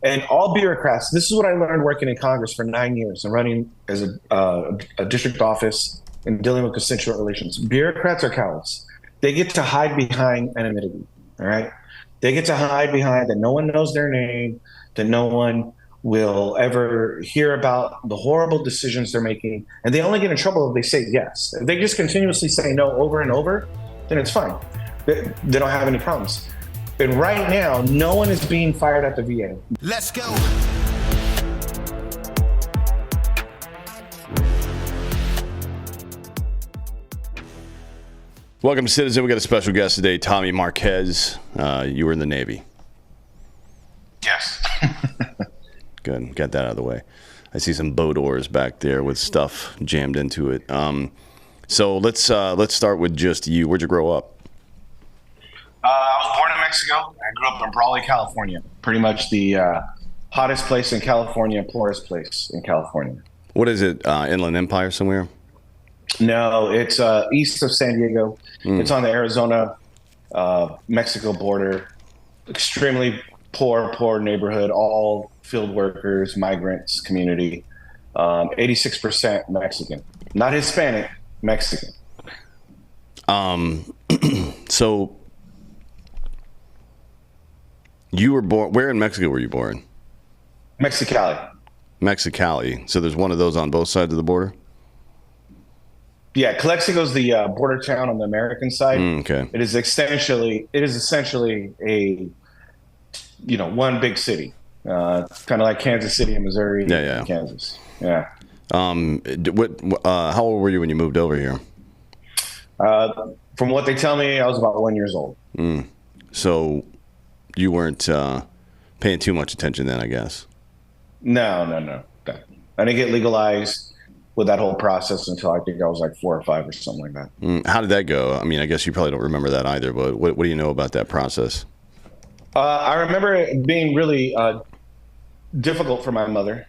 And all bureaucrats, this is what I learned working in Congress for 9 years and running as a district office and dealing with constituent relations. Bureaucrats are cowards. They get to hide behind anonymity, all right? They get to hide behind that no one knows their name, that no one will ever hear about the horrible decisions they're making. And they only get in trouble if they say yes. If they just continuously say no over and over, then it's fine. They don't have any problems. And right now, no one is being fired at the VA. Let's go. Welcome to Citizen. We got a special guest today, Tommy Marquez. You were in the Navy. Yes. Good. Got that out of the way. I see some boat oars back there with stuff jammed into it. So let's start with just you. Where'd you grow up? I was born in Mexico. I grew up in Brawley, California. Pretty much the hottest place in California, poorest place in California. What is it? Inland Empire somewhere? No, it's east of San Diego. It's on the Arizona Mexico border. Extremely poor neighborhood. All field workers, migrants, community. 86% Mexican, not Hispanic, Mexican. So you were born. Where in Mexico were you born? Mexicali. Mexicali. So there's one of those on both sides of the border. Yeah, Calexico's the border town on the American side. Okay. It is essentially a one big city, kind of like Kansas City in Missouri. Yeah. Kansas. Yeah. How old were you when you moved over here? From what they tell me, I was about 1 year old. So you weren't paying too much attention then, I guess. No. I didn't get legalized with that whole process until I think I was like 4 or 5 or something like that. How did that go? I mean, I guess you probably don't remember that either, but what do you know about that process? I remember it being really difficult for my mother.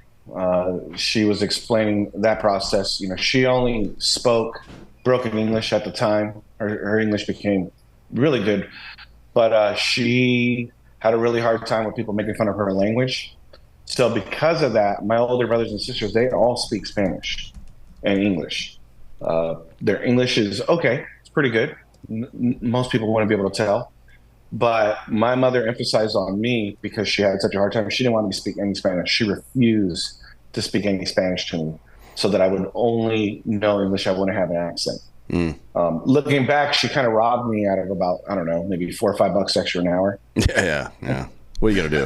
She was explaining that process. She only spoke broken English at the time. Her English became really good, but she had a really hard time with people making fun of her language. So because of that, my older brothers and sisters, they all speak Spanish and English. Their English is okay. It's pretty good. Most people wouldn't be able to tell. But my mother emphasized on me because she had such a hard time. She didn't want me to speak any Spanish. She refused to speak any Spanish to me so that I would only know English. I wouldn't have an accent. Looking back, she kind of robbed me out of about, I don't know, maybe $4 or $5 extra an hour. Yeah. What are you gonna do?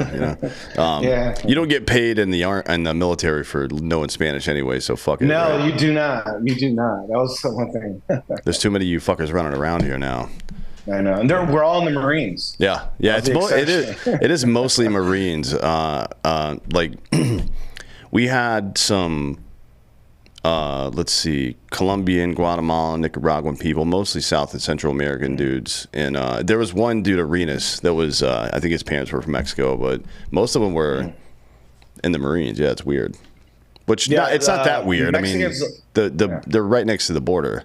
Yeah. You don't get paid in the military for knowing Spanish anyway, so fuck it. No, right? you do not. That was one thing. There's too many of you fuckers running around here now. I know, and we're all in the Marines. Yeah. It is mostly Marines. Like we had some, let's see, Colombian, Guatemalan, Nicaraguan people, mostly South and Central American dudes. And there was one dude, Arenas, that was, I think his parents were from Mexico, but most of them were in the Marines. Yeah, it's weird. Which it's not that weird. Mexicans, I mean, they're right next to the border,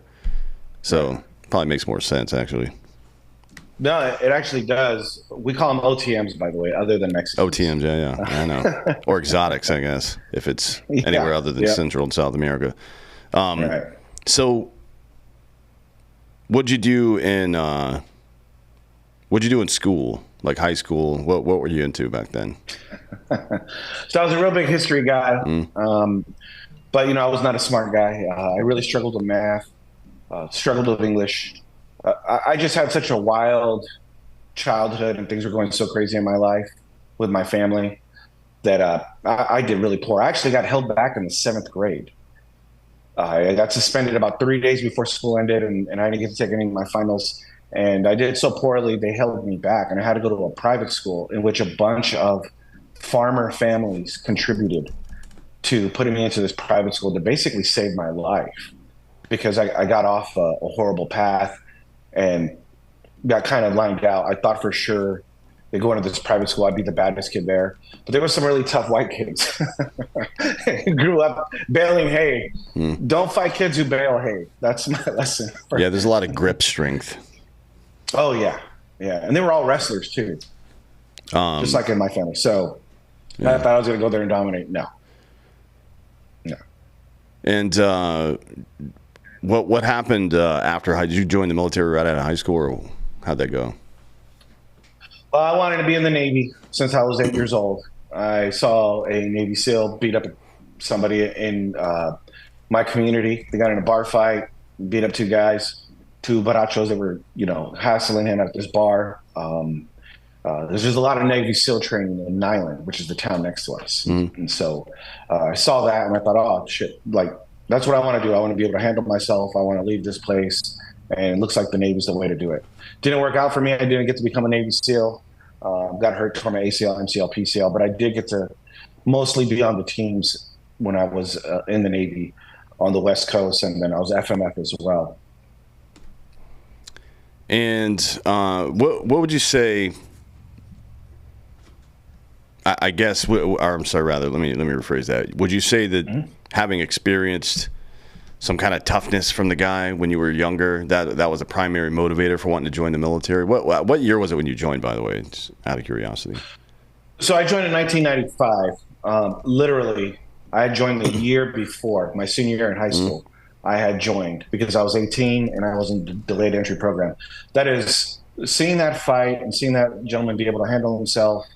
so probably makes more sense actually. No, it actually does. We call them OTMs, by the way, other than Mexicans. OTMs, yeah, I know. Or exotics, I guess, if it's anywhere other than Central and South America. Right. So, what'd you do in school, like high school? What were you into back then? So I was a real big history guy, but I was not a smart guy. I really struggled with math, struggled with English. I just had such a wild childhood and things were going so crazy in my life with my family that I did really poor. I actually got held back in the 7th grade. I got suspended about 3 days before school ended and I didn't get to take any of my finals. And I did so poorly, they held me back. And I had to go to a private school in which a bunch of farmer families contributed to putting me into this private school to basically save my life because I got off a horrible path and got kind of lined out. I thought for sure they go into this private school, I'd be the baddest kid there. But there were some really tough white kids. Grew up baling hay. Don't fight kids who bale hay. That's my lesson. Yeah, there's a lot of grip strength. Oh, yeah. Yeah. And they were all wrestlers, too. Just like in my family. So I thought I was going to go there and dominate. No. And what happened after high? Did you join the military right out of high school, or how'd that go? Well, I wanted to be in the Navy since I was 8 years old. I saw a Navy SEAL beat up somebody in my community. They got in a bar fight, beat up two guys, two barachos that were, hassling him at this bar. There's just a lot of Navy SEAL training in Nyland, which is the town next to us. And so I saw that and I thought, oh, shit, that's what I want to do. I want to be able to handle myself. I want to leave this place. And it looks like the Navy's the way to do it. Didn't work out for me. I didn't get to become a Navy SEAL. Got hurt, tore my ACL, MCL, PCL, but I did get to mostly be on the teams when I was in the Navy on the West Coast, and then I was FMF as well. And what would you say? I guess, or I'm sorry, rather, let me rephrase that. Would you say that having experienced some kind of toughness from the guy when you were younger, that was a primary motivator for wanting to join the military? What year was it when you joined, by the way, just out of curiosity? So I joined in 1995. Literally, I had joined the year before, my senior year in high school. I had joined because I was 18 and I was in the delayed entry program. That is, seeing that fight and seeing that gentleman be able to handle himself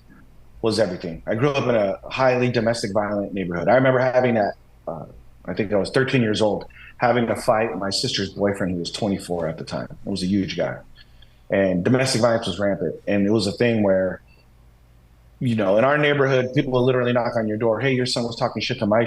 was everything. I grew up in a highly domestic violent neighborhood. I remember having that, I think I was 13 years old, having a fight with my sister's boyfriend, who was 24 at the time. It was a huge guy. And domestic violence was rampant. And it was a thing where, in our neighborhood, people will literally knock on your door. Hey, your son was talking shit to my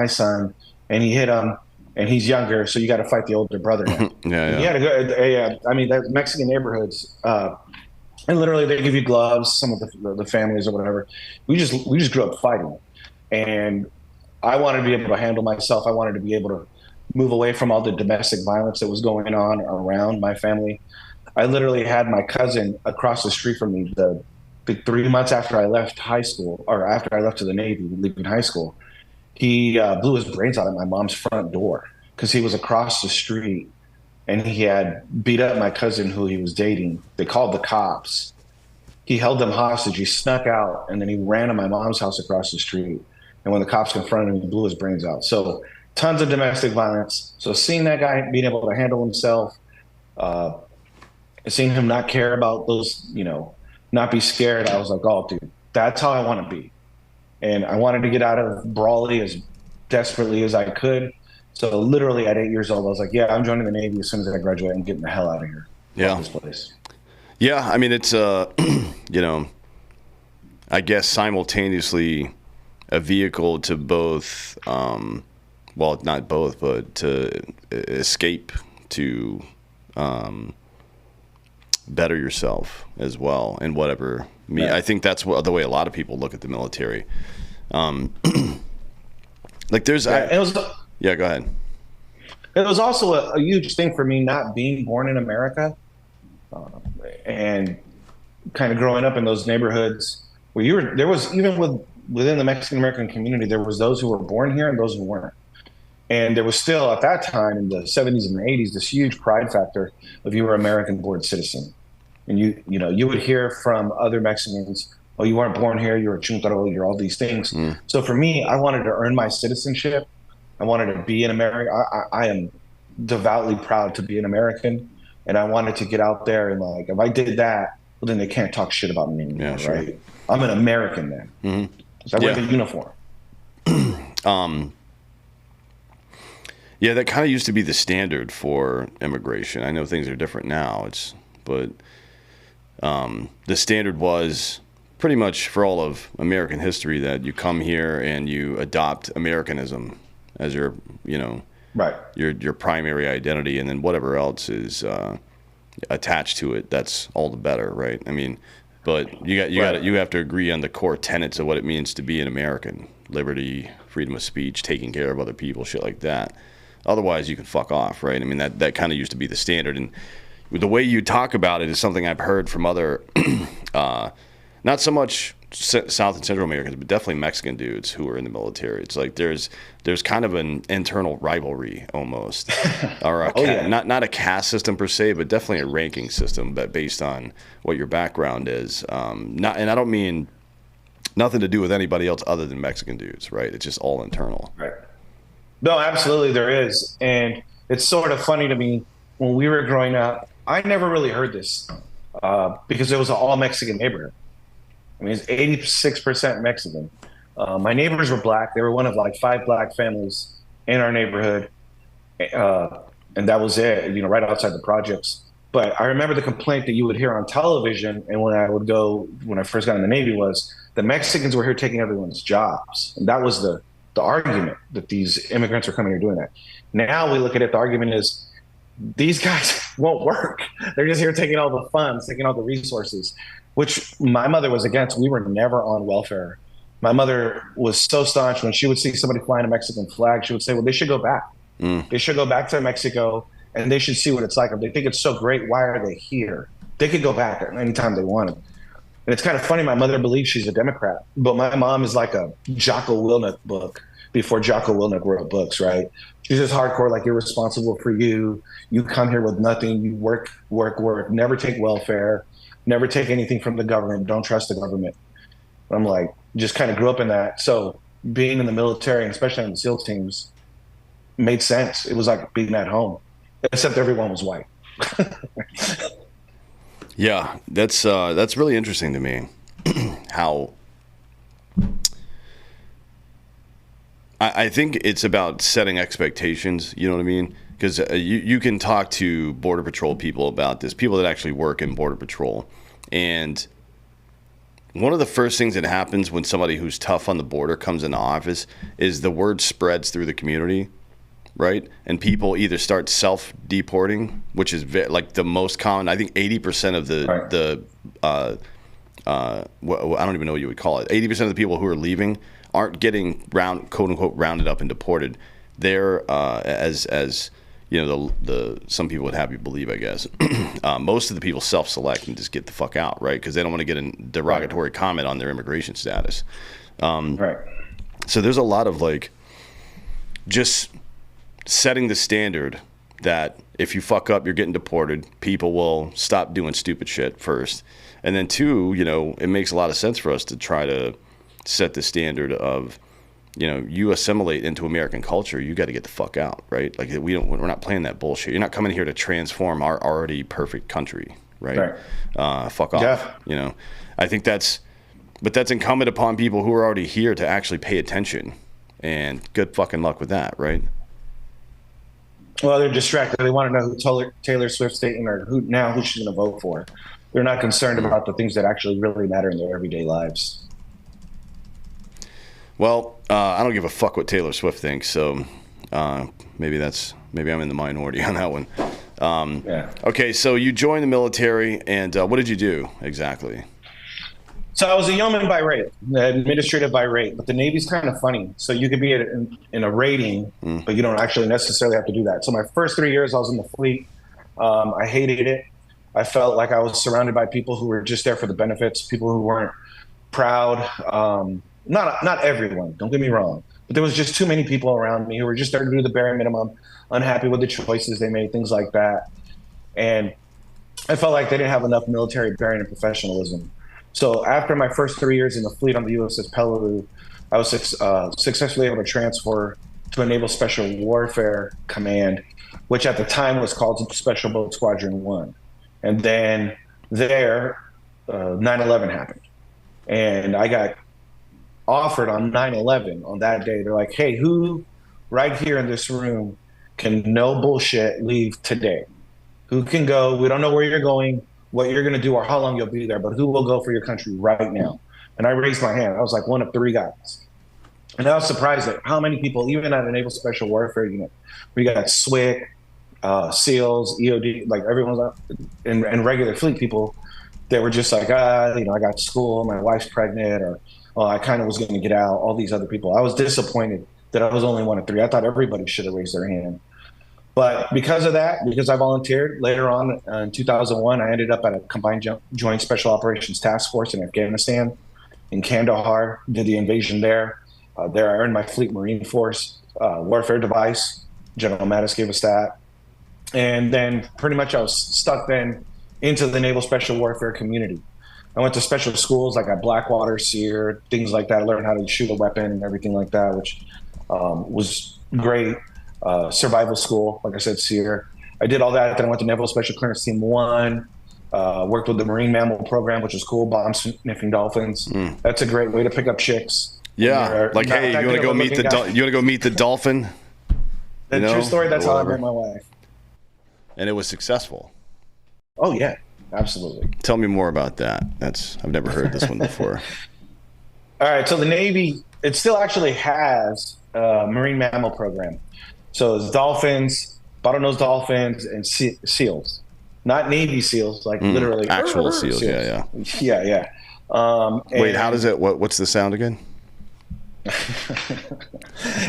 son, and he hit him, and he's younger, so you got to fight the older brother now. Yeah. You had to go. I mean, the Mexican neighborhoods, and literally they give you gloves. Some of the families or whatever. We just grew up fighting, and I wanted to be able to handle myself. I wanted to be able to move away from all the domestic violence that was going on around my family. I literally had my cousin across the street from me the 3 months after I left high school, or after I left to the Navy, leaving high school. He blew his brains out at my mom's front door because he was across the street and he had beat up my cousin who he was dating. They called the cops. He held them hostage. He snuck out, and then he ran to my mom's house across the street. And when the cops confronted him, he blew his brains out. So tons of domestic violence. So seeing that guy being able to handle himself, seeing him not care about those, not be scared, I was like, oh, dude, that's how I want to be. And I wanted to get out of Brawley as desperately as I could. So literally at 8 years old, I was like, yeah, I'm joining the Navy as soon as I graduate. I'm getting the hell out of here. Yeah. This place. Yeah, I mean, it's, I guess simultaneously a vehicle to both, well, not both, but to escape, to better yourself as well, and whatever. Right. I think that's the way a lot of people look at the military. Like there's, yeah, go ahead. It was also a huge thing for me not being born in America, and kind of growing up in those neighborhoods where there was, even within the Mexican American community, there was those who were born here and those who weren't. And there was still, at that time, in the 70s and the 80s, this huge pride factor of you were American-born citizen. And you would hear from other Mexicans, oh, you weren't born here, you're a chuntaro, you're all these things. So for me, I wanted to earn my citizenship. I wanted to be an American. I am devoutly proud to be an American. And I wanted to get out there and, like, if I did that, well, then they can't talk shit about me anymore, right? I'm an American then. Mm-hmm. So I wear the uniform. Yeah, that kind of used to be the standard for immigration. I know things are different now. But the standard was pretty much for all of American history that you come here and you adopt Americanism as your, right, your primary identity, and then whatever else is attached to it, that's all the better, right? I mean, but you have to agree on the core tenets of what it means to be an American: liberty, freedom of speech, taking care of other people, shit like that. Otherwise, you can fuck off, right? I mean, that kind of used to be the standard. And the way you talk about it is something I've heard from other, not so much South and Central Americans, but definitely Mexican dudes who are in the military. It's like there's kind of an internal rivalry almost, or not a caste system per se, but definitely a ranking system, but based on what your background is. And I don't mean nothing to do with anybody else other than Mexican dudes, right? It's just all internal. Right. No, absolutely there is. And it's sort of funny to me, when we were growing up, I never really heard this because it was an all Mexican neighborhood. I mean, it's 86% Mexican. My neighbors were black. They were one of like 5 black families in our neighborhood. And that was it, you know, right outside the projects. But I remember the complaint that you would hear on television, and when I first got in the Navy, was the Mexicans were here taking everyone's jobs. And that was the argument, that these immigrants are coming here doing that. Now we look at it, the argument is these guys won't work. They're just here taking all the funds, taking all the resources, which my mother was against. We were never on welfare. My mother was so staunch when she would see somebody flying a Mexican flag, she would say, well, they should go back. They should go back to Mexico, and they should see what it's like. If they think it's so great, why are they here? They could go back anytime they wanted. And it's kind of funny, my mother believes she's a Democrat, but my mom is like a Jocko Willink book before Jocko Willink wrote books, right? She's just hardcore, like, irresponsible for you. You come here with nothing. You work, never take welfare, never take anything from the government. Don't trust the government. I'm like, just kind of grew up in that. So being in the military, and especially in the SEAL teams, made sense. It was like being at home, except everyone was white. Yeah, that's really interesting to me. How I think it's about setting expectations. You know what I mean? Because you can talk to Border Patrol people about this, people that actually work in Border Patrol, and one of the first things that happens when somebody who's tough on the border comes into office is the word spreads through the community. Right? And people either start self-deporting, which is like the most common. I think 80% of I don't even know what you would call it. 80% of the people who are leaving aren't getting quote unquote rounded up and deported. They're as you know, the some people would have you believe, I guess. Most of the people self-select and just get the fuck out, right? Because they don't want to get a derogatory comment on their immigration status. Right. So there's a lot of like just setting the standard that if you fuck up, you're getting deported. People will stop doing stupid shit first. And then 2, you know, it makes a lot of sense for us to try to set the standard of, you know, you assimilate into American culture, you got to get the fuck out, right? Like we're not playing that bullshit. You're not coming here to transform our already perfect country, right? Fuck off. Yeah. You know, I think that's incumbent upon people who are already here to actually pay attention, and good fucking luck with that, right? Well, they're distracted. They want to know who Taylor Swift's dating or who she's going to vote for. They're not concerned about the things that actually really matter in their everyday lives. Well, I don't give a fuck what Taylor Swift thinks, so maybe I'm in the minority on that one. Yeah. Okay, so you joined the military, and what did you do exactly? So I was a yeoman by rate, administrative by rate, but the Navy's kind of funny. So you could be in a rating, but you don't actually necessarily have to do that. So my first 3 years I was in the fleet. I hated it. I felt like I was surrounded by people who were just there for the benefits, people who weren't proud. Not everyone, don't get me wrong, but there was just too many people around me who were just there to do the bare minimum, unhappy with the choices they made, things like that. And I felt like they didn't have enough military bearing and professionalism. So after my first 3 years in the fleet on the USS Peleliu, I was successfully able to transfer to a Naval Special Warfare Command, which at the time was called Special Boat Squadron 1. And then there, 9/11 happened. And I got offered on 9/11 on that day. They're like, hey, who right here in this room can no bullshit leave today? Who can go? We don't know where you're going, what you're going to do, or how long you'll be there, but who will go for your country right now? And I raised my hand. I was like one of 3 guys. And I was surprised at how many people, even at a Naval Special Warfare unit, we got SWIC, SEALs, EOD, like everyone's and regular fleet people, they were just like, I got school, my wife's pregnant, or I kind of was going to get out, all these other people. I was disappointed that I was only one of 3. I thought everybody should have raised their hand. But because of that, because I volunteered later on in 2001, I ended up at a Combined Joint Special Operations Task Force in Afghanistan, in Kandahar, did the invasion there. There I earned my Fleet Marine Force warfare device. General Mattis gave us that. And then pretty much I was stuck then into the Naval Special Warfare community. I went to special schools, like at Blackwater, Sear, things like that. I learned how to shoot a weapon and everything like that, which was great. Survival school, like I said, Sear. I did all that. Then I went to Naval Special Clearance Team 1. Worked with the Marine Mammal Program, which is cool. Bomb sniffing dolphins. That's a great way to pick up chicks. Yeah, like, hey, you want to go meet the dolphin? The true story. That's how I met my wife. And it was successful. Oh yeah, absolutely. Tell me more about that. I've never heard this one before. All right, so the Navy, it still actually has a Marine Mammal Program. So it's dolphins, bottlenose dolphins, and seals. Not Navy SEALs, like literally actual seals. Yeah. Wait, how does it? What's the sound again?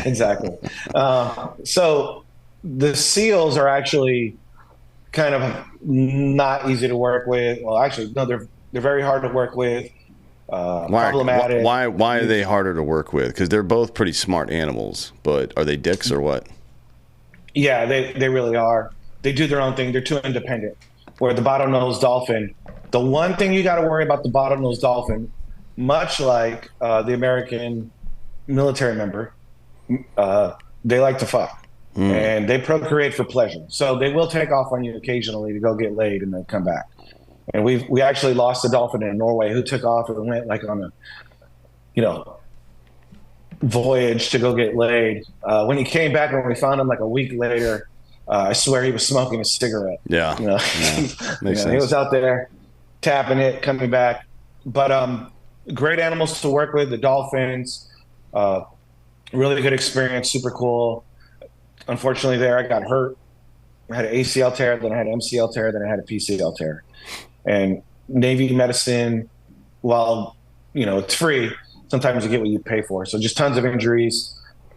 Exactly. So the SEALs are actually kind of not easy to work with. Well, actually, no, they're very hard to work with. Problematic. Why are they harder to work with? Because they're both pretty smart animals, but are they dicks or what? Yeah, they really are. They do their own thing. They're too independent. Where the bottlenose dolphin, the one thing you got to worry about the bottlenose dolphin, much like the American military member, they like to fuck. And they procreate for pleasure. So they will take off on you occasionally to go get laid and then come back. And we actually lost a dolphin in Norway who took off and went like on a, voyage to go get laid. When he came back, when we found him like a week later, I swear he was smoking a cigarette. Yeah. Makes sense. He was out there tapping it, coming back. But great animals to work with, the dolphins. Really good experience, super cool. Unfortunately, there I got hurt. I had an ACL tear, then I had an MCL tear, then I had a PCL tear. And Navy medicine, while it's free, sometimes you get what you pay for. So just tons of injuries.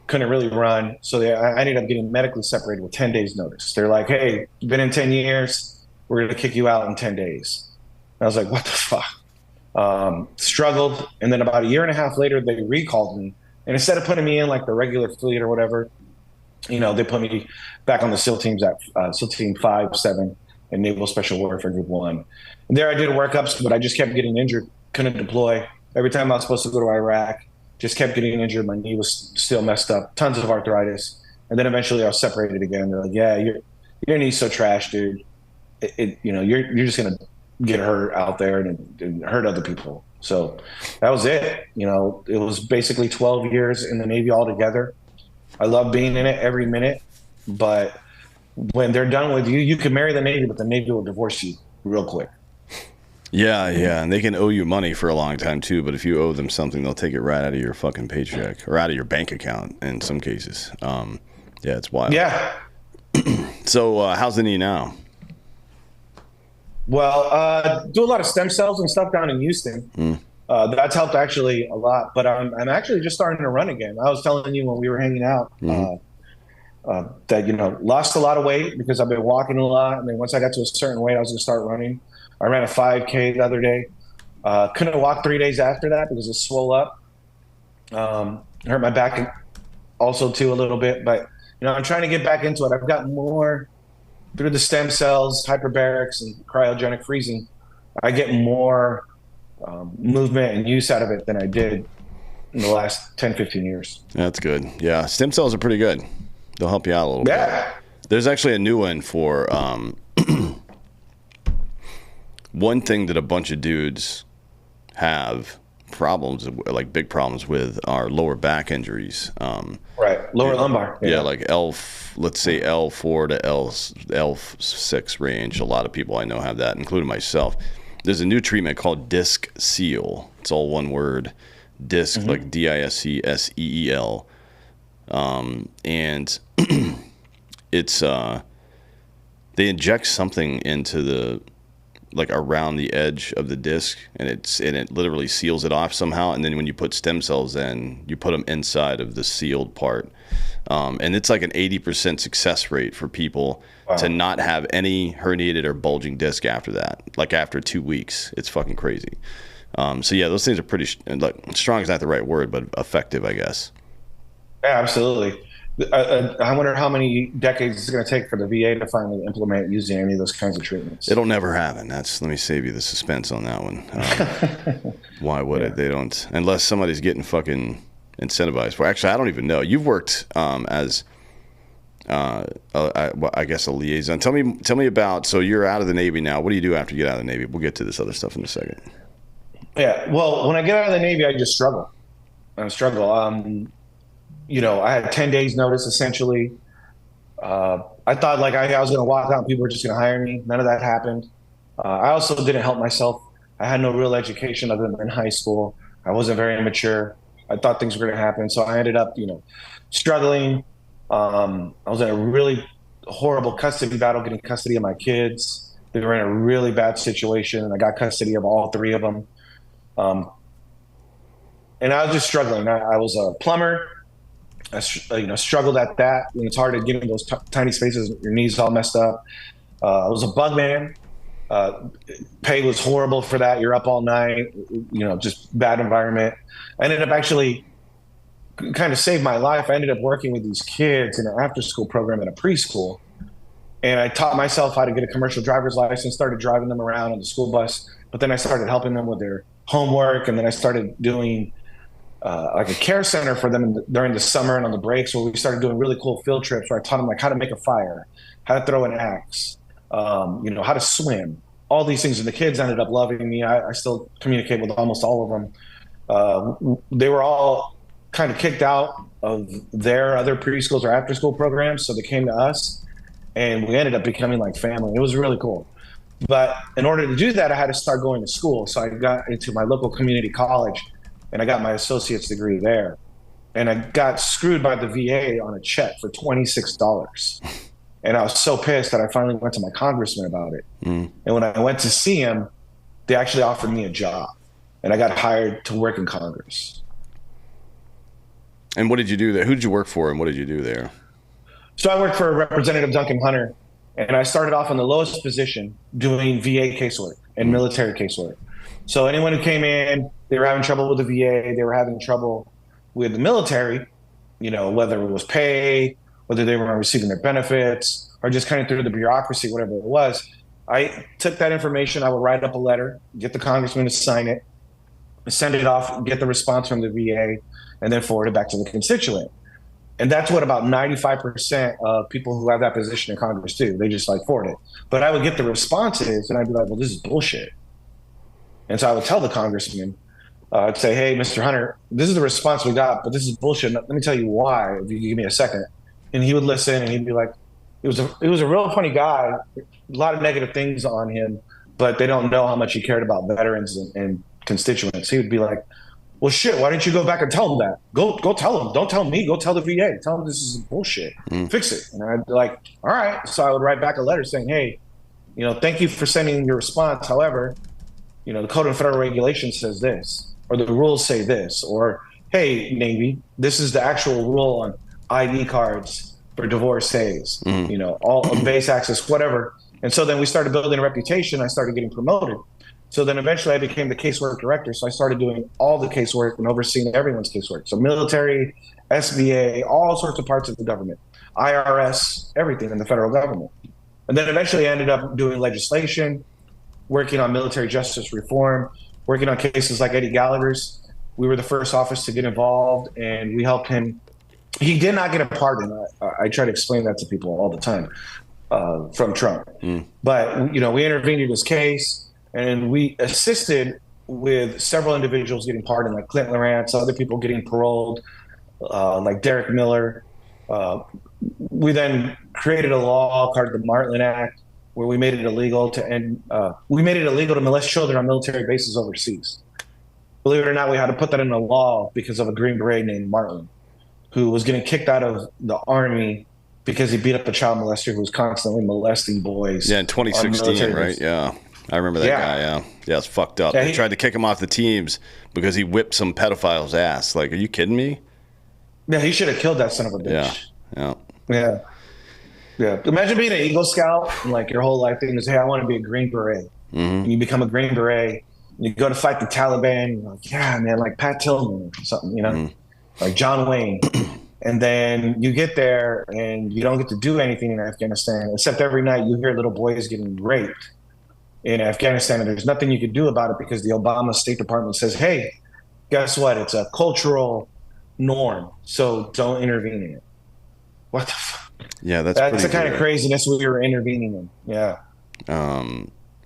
Couldn't really run. So I ended up getting medically separated with 10 days notice. They're like, hey, you've been in 10 years. We're going to kick you out in 10 days. And I was like, what the fuck? Struggled. And then about a year and a half later, they recalled me. And instead of putting me in like the regular fleet or whatever, they put me back on the SEAL teams at SEAL Team 5, 7, and Naval Special Warfare Group 1. And there I did workups, but I just kept getting injured. Couldn't deploy. Every time I was supposed to go to Iraq, just kept getting injured. My knee was still messed up, tons of arthritis. And then eventually I was separated again. They're like, yeah, your knee's so trash, dude. You're just going to get hurt out there and hurt other people. So that was it. It was basically 12 years in the Navy altogether. I love being in it every minute. But when they're done with you, you can marry the Navy, but the Navy will divorce you real quick. Yeah, and they can owe you money for a long time too, but if you owe them something, they'll take it right out of your fucking paycheck or out of your bank account in some cases. It's wild. Yeah. So how's the knee now? Well, do a lot of stem cells and stuff down in Houston. That's helped actually a lot, but I'm actually just starting to run again. I was telling you when we were hanging out that, lost a lot of weight because I've been walking a lot. And then once I got to a certain weight, I was going to start running. I ran a 5K the other day. Couldn't walk 3 days after that because it swole up. Hurt my back also too a little bit, but I'm trying to get back into it. I've got more through the stem cells, hyperbarics, and cryogenic freezing. I get more movement and use out of it than I did in the last 10, 15 years. That's good. Yeah, stem cells are pretty good. They'll help you out a little bit. There's actually a new one for one thing that a bunch of dudes have big problems with are lower back injuries. Right, lower lumbar. Yeah, like let's say L4 to L6 range. A lot of people I know have that, including myself. There's a new treatment called Disc Seal. It's all one word, disc, like DISCSEEL. And it's they inject something into the around the edge of the disc, and it literally seals it off somehow. And then when you put stem cells in, you put them inside of the sealed part, and it's like an 80% success rate for people to not have any herniated or bulging disc after that. Like after 2 weeks, it's fucking crazy. So yeah, those things are pretty strong is not the right word, but effective, I guess. Yeah, absolutely. I wonder how many decades it's going to take for the VA to finally implement using any of those kinds of treatments. It'll never happen. Let me save you the suspense on that one. Why would it? They don't, unless somebody's getting fucking incentivized for. Actually, I don't even know. You've worked as, I guess, a liaison. Tell me about. So you're out of the Navy now. What do you do after you get out of the Navy? We'll get to this other stuff in a second. Yeah. Well, when I get out of the Navy, I just struggle. I had 10 days notice, essentially. I thought like I was going to walk out and people were just going to hire me. None of that happened. I also didn't help myself. I had no real education other than in high school. I wasn't very mature. I thought things were going to happen. So I ended up, struggling. I was in a really horrible custody battle, getting custody of my kids. They were in a really bad situation, and I got custody of all three of them. And I was just struggling. I was a plumber. I struggled at that. It's hard to get in those tiny spaces. Your knees all messed up. I was a bug man. Pay was horrible for that. You're up all night. Just bad environment. I ended up actually kind of saved my life. I ended up working with these kids in an after-school program in a preschool, and I taught myself how to get a commercial driver's license. Started driving them around on the school bus, but then I started helping them with their homework, and then I started doing like a care center for them during the summer and on the breaks, where we started doing really cool field trips where I taught them like how to make a fire, how to throw an axe, how to swim, all these things. And the kids ended up loving me. I still communicate with almost all of them. They were all kind of kicked out of their other preschools or after school programs. So they came to us and we ended up becoming like family. It was really cool. But in order to do that, I had to start going to school. So I got into my local community college, and I got my associate's degree there. And I got screwed by the VA on a check for $26. And I was so pissed that I finally went to my congressman about it. And when I went to see him, they actually offered me a job. And I got hired to work in Congress. And what did you do there? Who did you work for, and what did you do there? So I worked for Representative Duncan Hunter, and I started off in the lowest position doing VA casework and military casework. So anyone who came in, they were having trouble with the VA, they were having trouble with the military, whether it was pay, whether they were receiving their benefits, or just kind of through the bureaucracy, whatever it was. I took that information, I would write up a letter, get the congressman to sign it, send it off, get the response from the VA, and then forward it back to the constituent. And that's what about 95% of people who have that position in Congress do. They just forward it. But I would get the responses and I'd be like, well, this is bullshit. And so I would tell the congressman, I'd say, hey, Mr. Hunter, this is the response we got, but this is bullshit. Let me tell you why, if you give me a second. And he would listen and he'd be like, it was a real funny guy, a lot of negative things on him, but they don't know how much he cared about veterans and constituents. He would be like, well, shit, why didn't you go back and tell them that? Go tell them. Don't tell me. Go tell the VA. Tell them this is bullshit. Fix it. And I'd be like, all right. So I would write back a letter saying, hey, thank you for sending your response. However, the Code of Federal Regulations says this, or the rules say this, or, hey, Navy, this is the actual rule on ID cards for divorcees, all base access, whatever. And so then we started building a reputation. I started getting promoted. So then eventually I became the casework director. So I started doing all the casework and overseeing everyone's casework. So military, SBA, all sorts of parts of the government, IRS, everything in the federal government. And then eventually I ended up doing legislation, working on military justice reform, working on cases like Eddie Gallagher's. We were the first office to get involved, and we helped him. He did not get a pardon. I try to explain that to people all the time from Trump. But, we intervened in his case. And we assisted with several individuals getting pardoned, like Clint Lawrence, other people getting paroled, like Derek Miller. We then created a law called the Martland Act, where we made it illegal to molest children on military bases overseas. Believe it or not, we had to put that in the law because of a Green Beret named Martin, who was getting kicked out of the Army because he beat up a child molester who was constantly molesting boys. Yeah, in 2016, right? Yeah. I remember that guy, yeah. It's fucked up. They tried to kick him off the teams because he whipped some pedophile's ass. Like, are you kidding me? Yeah, he should have killed that son of a bitch. Yeah. Imagine being an Eagle Scout and your whole life thinking is, hey, I want to be a Green Beret. And you become a Green Beret and you go to fight the Taliban. You're like, yeah, man, like Pat Tillman or something, like John Wayne. And then you get there and you don't get to do anything in Afghanistan, except every night you hear little boys getting raped in Afghanistan, and there's nothing you can do about it because the Obama State Department says, hey, guess what? It's a cultural norm, so don't intervene in it. What the fuck? Yeah, that's the kind of craziness we were intervening in. Yeah.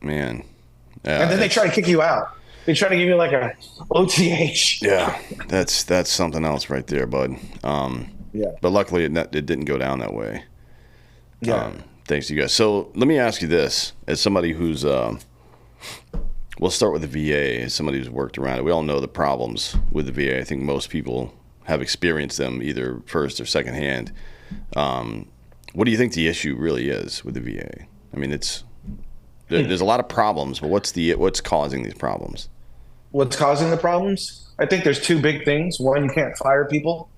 Man. And then they try to kick you out. They try to give you like a OTH. Yeah, that's something else right there, bud. Yeah. But luckily it didn't go down that way. Yeah. Thanks to you guys. So let me ask you this. As somebody who's, we'll start with the VA, as somebody who's worked around it. We all know the problems with the VA. I think most people have experienced them either first or secondhand. What do you think the issue really is with the VA? I mean, there's a lot of problems, but what's causing these problems? What's causing the problems? I think there's two big things. One, you can't fire people.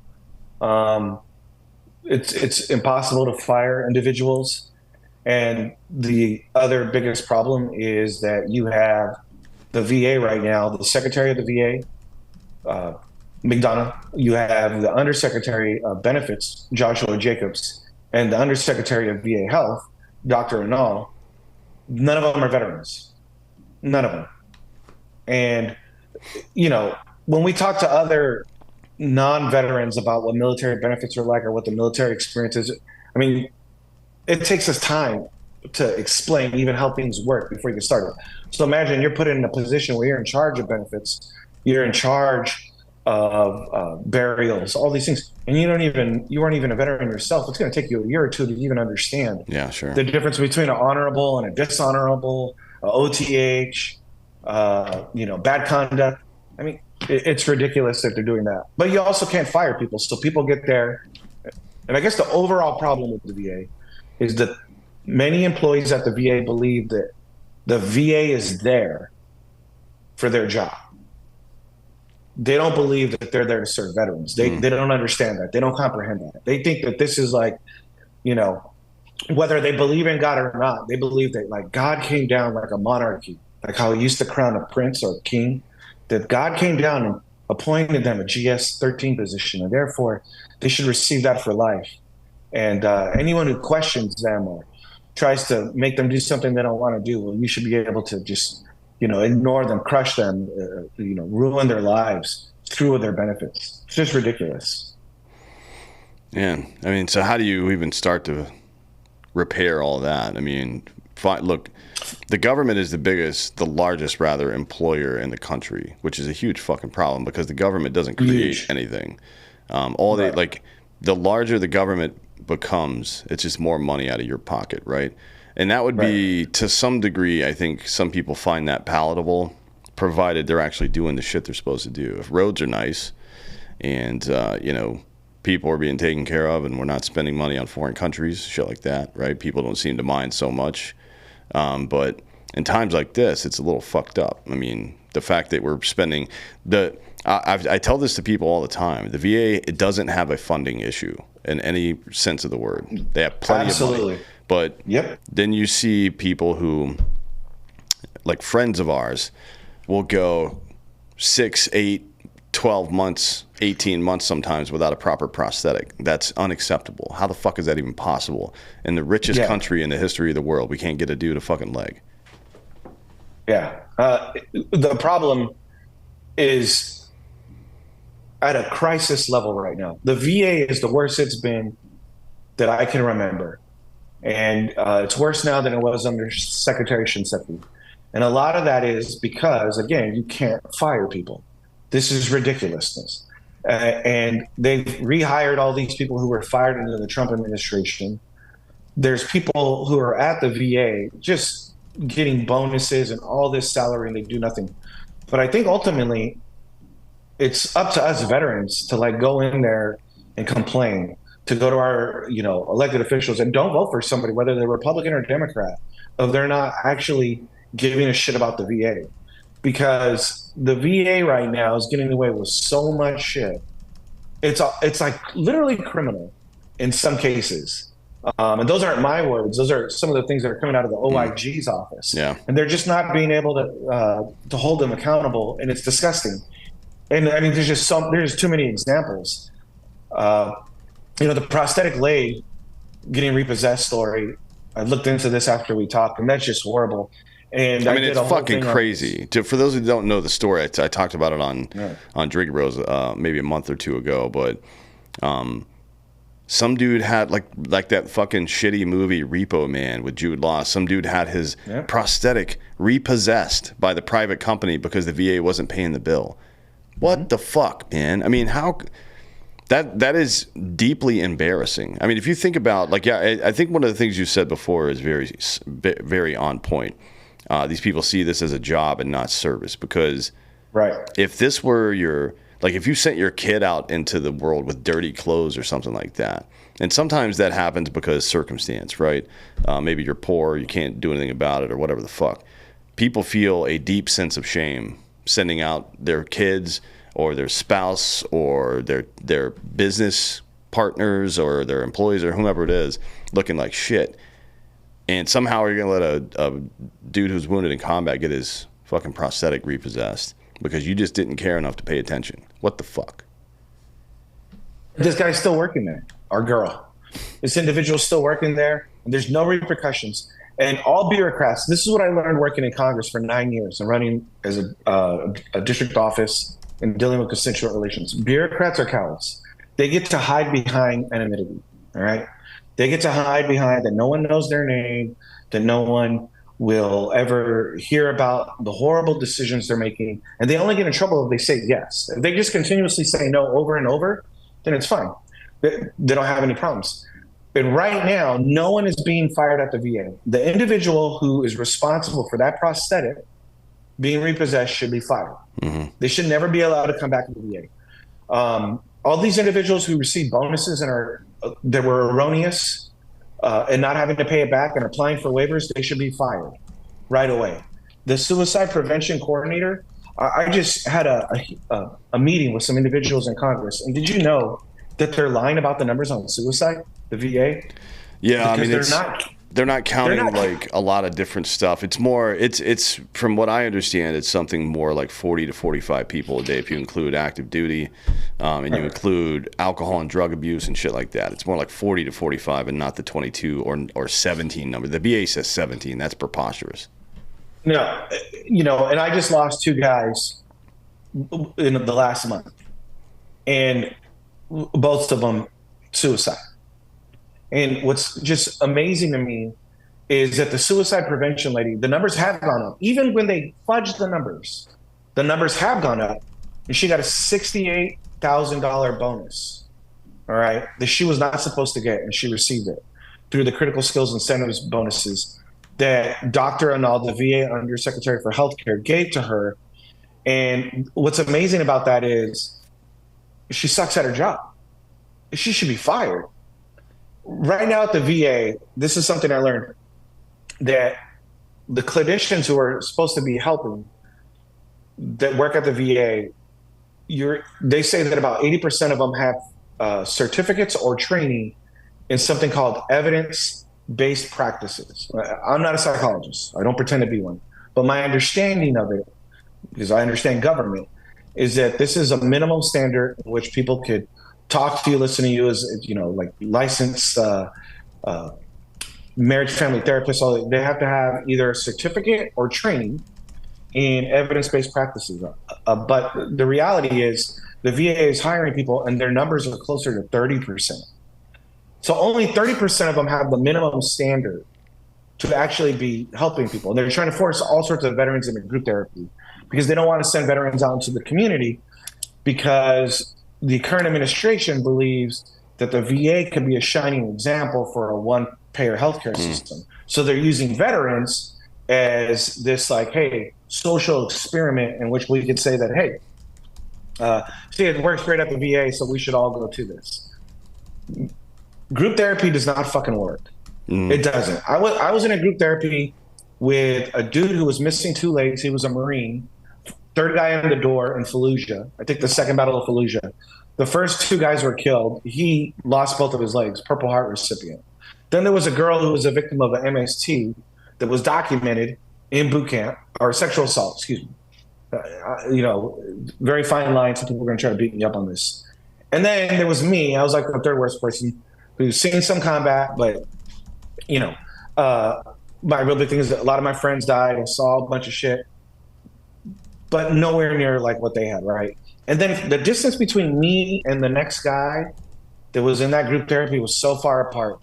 It's impossible to fire individuals. And the other biggest problem is that you have the VA right now, the Secretary of the VA, McDonough, you have the Undersecretary of Benefits, Joshua Jacobs, and the Undersecretary of VA Health, Dr. Anal. None of them are veterans. None of them. And, when we talk to other non-veterans about what military benefits are like or what the military experience is, I mean, it takes us time to explain even how things work before you get started. So imagine you're put in a position where you're in charge of benefits, you're in charge of burials, all these things, and you weren't even a veteran yourself. It's going to take you a year or two to even understand the difference between an honorable and a dishonorable, OTH, bad conduct. I mean, it's ridiculous that they're doing that. But you also can't fire people. So people get there. And I guess the overall problem with the VA is that many employees at the VA believe that the VA is there for their job. They don't believe that they're there to serve veterans. They don't understand that. They don't comprehend that. They think that this is like, whether they believe in God or not, they believe that like God came down like a monarchy, like how he used to crown a prince or a king, that God came down and appointed them a GS-13 position, and therefore they should receive that for life. And anyone who questions them or tries to make them do something they don't want to do, well, you should be able to just ignore them, crush them, ruin their lives through their benefits. It's just ridiculous. Yeah. I mean, so how do you even start to repair all that? I mean, look, the government is the largest employer in the country, which is a huge fucking problem because the government doesn't create anything. The larger the government becomes, it's just more money out of your pocket, right? And that would be, to some degree, I think some people find that palatable, provided they're actually doing the shit they're supposed to do. If roads are nice and, people are being taken care of and we're not spending money on foreign countries, shit like that, right? People don't seem to mind so much. But in times like this, it's a little fucked up. I mean, the fact that we're spending I tell this to people all the time. The VA, it doesn't have a funding issue in any sense of the word. They have plenty of money. But then you see people who, like friends of ours, will go 6, 8, 12 months, 18 months sometimes without a proper prosthetic. That's unacceptable. How the fuck is that even possible? In the richest country in the history of the world, we can't get a dude a fucking leg. Yeah. The problem is at a crisis level right now. The VA is the worst it's been that I can remember. And it's worse now than it was under Secretary Shinseki. And a lot of that is because, again, you can't fire people. This is ridiculousness. And they've rehired all these people who were fired under the Trump administration. There's people who are at the VA just getting bonuses and all this salary and they do nothing. But I think ultimately it's up to us veterans to go in there and complain, to go to our, elected officials and don't vote for somebody, whether they're Republican or Democrat, if they're not actually giving a shit about the VA. Because the VA right now is getting away with so much shit. It's like literally criminal in some cases. And those aren't my words. Those are some of the things that are coming out of the OIG's office. Yeah. And they're just not being able to hold them accountable. And it's disgusting. And I mean, there's too many examples. the prosthetic leg getting repossessed story. I looked into this after we talked, and that's just horrible. And I mean, it's fucking crazy. For those who don't know the story, I talked about it on Drink Bros maybe a month or two ago. But some dude had like that fucking shitty movie Repo Man with Jude Law. Some dude had his prosthetic repossessed by the private company because the VA wasn't paying the bill. What the fuck, man? I mean, how? That is deeply embarrassing. I mean, if you think about I think one of the things you said before is very on point. These people see this as a job and not service, because if this were if you sent your kid out into the world with dirty clothes or something like that, and sometimes that happens because circumstance, right? Maybe you're poor, you can't do anything about it, or whatever the fuck. People feel a deep sense of shame sending out their kids or their spouse or their business partners or their employees or whomever it is looking like shit. And somehow you're going to let a dude who's wounded in combat get his fucking prosthetic repossessed because you just didn't care enough to pay attention. What the fuck? This guy's still working there, our girl. This individual's still working there, and there's no repercussions. And all bureaucrats, this is what I learned working in Congress for 9 years and running as a district office and dealing with constituent relations. Bureaucrats are cowards. They get to hide behind anonymity, all right? They get to hide behind that no one knows their name, that no one will ever hear about the horrible decisions they're making. And they only get in trouble if they say yes. If they just continuously say no over and over, then it's fine. They don't have any problems. But right now, no one is being fired at the VA. The individual who is responsible for that prosthetic being repossessed should be fired. Mm-hmm. They should never be allowed to come back to the VA. All these individuals who receive bonuses and that were erroneous and not having to pay it back and applying for waivers, they should be fired right away. The suicide prevention coordinator, I just had a meeting with some individuals in Congress, and did you know that they're lying about the numbers on suicide, the VA? Yeah, because I mean, they're not counting like a lot of different stuff. It's more, it's from what I understand, it's something more like 40 to 45 people a day if you include active duty and you include alcohol and drug abuse and shit like that. It's more like 40 to 45 and not the 22 or 17 number. The VA says 17. That's preposterous. No, and I just lost 2 guys in the last month, and both of them suicide. And what's just amazing to me is that the suicide prevention lady, the numbers have gone up. Even when they fudged the numbers have gone up. And she got a $68,000 bonus, all right, that she was not supposed to get, and she received it through the critical skills incentives bonuses that Dr. Anal, the VA Undersecretary for Healthcare, gave to her. And what's amazing about that is she sucks at her job. She should be fired. Right now at the VA, this is something I learned, that the clinicians who are supposed to be helping that work at the VA, they say that about 80% of them have certificates or training in something called evidence-based practices. I'm not a psychologist. I don't pretend to be one. But my understanding of it, because I understand government, is that this is a minimum standard in which people could talk to you, listen to you as, like licensed marriage family therapists. So they have to have either a certificate or training in evidence-based practices. But the reality is the VA is hiring people and their numbers are closer to 30%. So only 30% of them have the minimum standard to actually be helping people. And they're trying to force all sorts of veterans into group therapy because they don't want to send veterans out into the community, because the current administration believes that the VA could be a shining example for a one-payer healthcare system. So they're using veterans as this social experiment in which we could say that, hey, see, it works great at the VA, so we should all go to this. Group therapy does not fucking work. It doesn't. I was in a group therapy with a dude who was missing 2 legs. He was a Marine. 3rd guy in the door in Fallujah. I think the second battle of Fallujah. The first 2 guys were killed. He lost both of his legs, Purple Heart recipient. Then there was a girl who was a victim of an MST that was documented in boot camp, or sexual assault, excuse me. Very fine line. Some people are going to try to beat me up on this. And then there was me. I was like the third worst person who's seen some combat, but you know, my real big thing is that a lot of my friends died. I saw a bunch of shit, but nowhere near like what they had, right? And then the distance between me and the next guy that was in that group therapy was so far apart.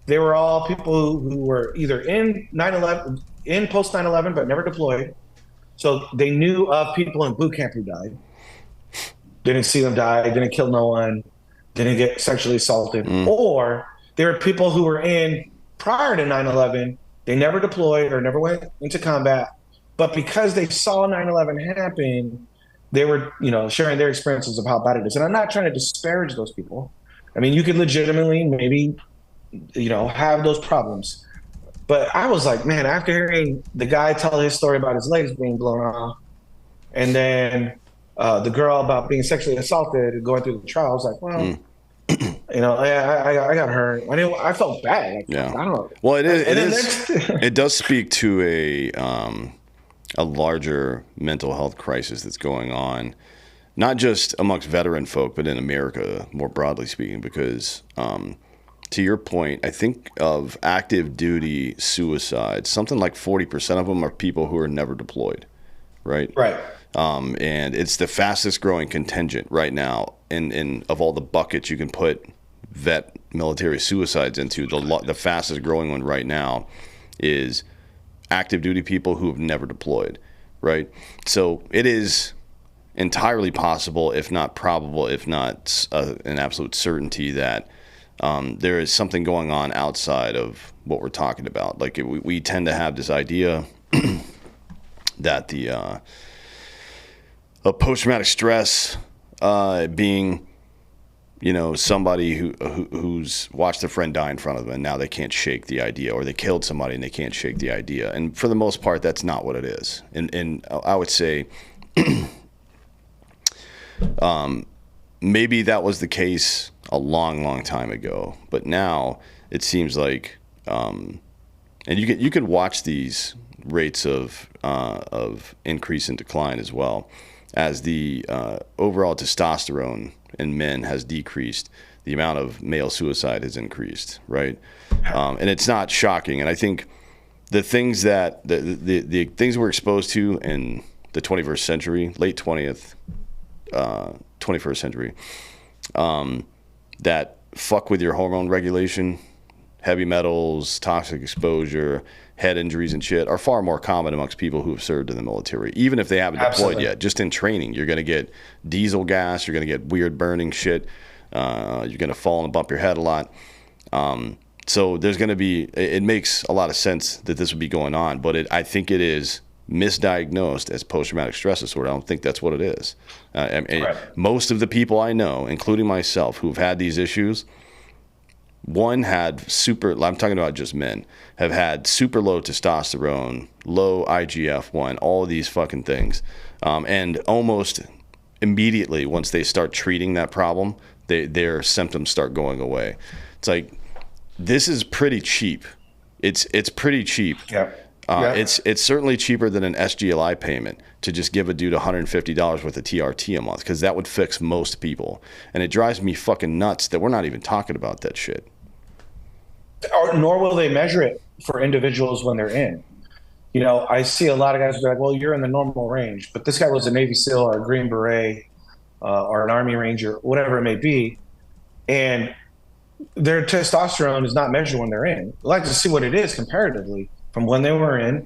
They were all people who were either in 9/11, in post 9/11, but never deployed. So they knew of people in boot camp who died. Didn't see them die, didn't kill no one, didn't get sexually assaulted. Or there were people who were in prior to 9/11, they never deployed or never went into combat. But because they saw 9/11 happen, they were, sharing their experiences of how bad it is. And I'm not trying to disparage those people. I mean, you could legitimately maybe, have those problems. But I was like, man, after hearing the guy tell his story about his legs being blown off, and then the girl about being sexually assaulted and going through the trial, I was like, well, I got hurt. I felt bad. Like, yeah. I don't know. Well, it does speak to a larger mental health crisis that's going on, not just amongst veteran folk, but in America more broadly speaking, because to your point, I think of active duty suicides, something like 40% of them are people who are never deployed, right? Right. And it's the fastest growing contingent right now in of all the buckets you can put vet military suicides into. The fastest growing one right now is active duty people who have never deployed, right? So it is entirely possible, if not probable, if not an absolute certainty, that there is something going on outside of what we're talking about. Like we tend to have this idea that the of post-traumatic stress being, somebody who's watched a friend die in front of them and now they can't shake the idea, or they killed somebody and they can't shake the idea. And for the most part, that's not what it is. And I would say maybe that was the case a long, long time ago, but now it seems like, and you could watch these rates of increase and decline as well, as the overall testosterone in men has decreased. The amount of male suicide has increased, right? And it's not shocking. And I think the things that the things we're exposed to in the 21st century, late 20th, 21st century, that fuck with your hormone regulation, heavy metals, toxic exposure, head injuries and shit, are far more common amongst people who have served in the military, even if they haven't deployed yet. Just in training, you're going to get diesel gas, you're going to get weird burning shit, you're going to fall and bump your head a lot. So there's going to be, it makes a lot of sense that this would be going on, but I think it is misdiagnosed as post-traumatic stress disorder. I don't think that's what it is. Right. Most of the people I know, including myself, who've had these issues, I'm talking about just men, have had super low testosterone, low IGF-1, all of these fucking things. And almost immediately, once they start treating that problem, their symptoms start going away. It's like, this is pretty cheap. It's pretty cheap. Yeah. It's certainly cheaper than an SGLI payment to just give a dude $150 worth of TRT a month, because that would fix most people. And it drives me fucking nuts that we're not even talking about that shit. Nor will they measure it for individuals when they're in. I see a lot of guys who are like, well, you're in the normal range, but this guy was a Navy SEAL or a Green Beret or an Army Ranger, whatever it may be, and their testosterone is not measured when they're in. I like to see what it is comparatively from when they were in,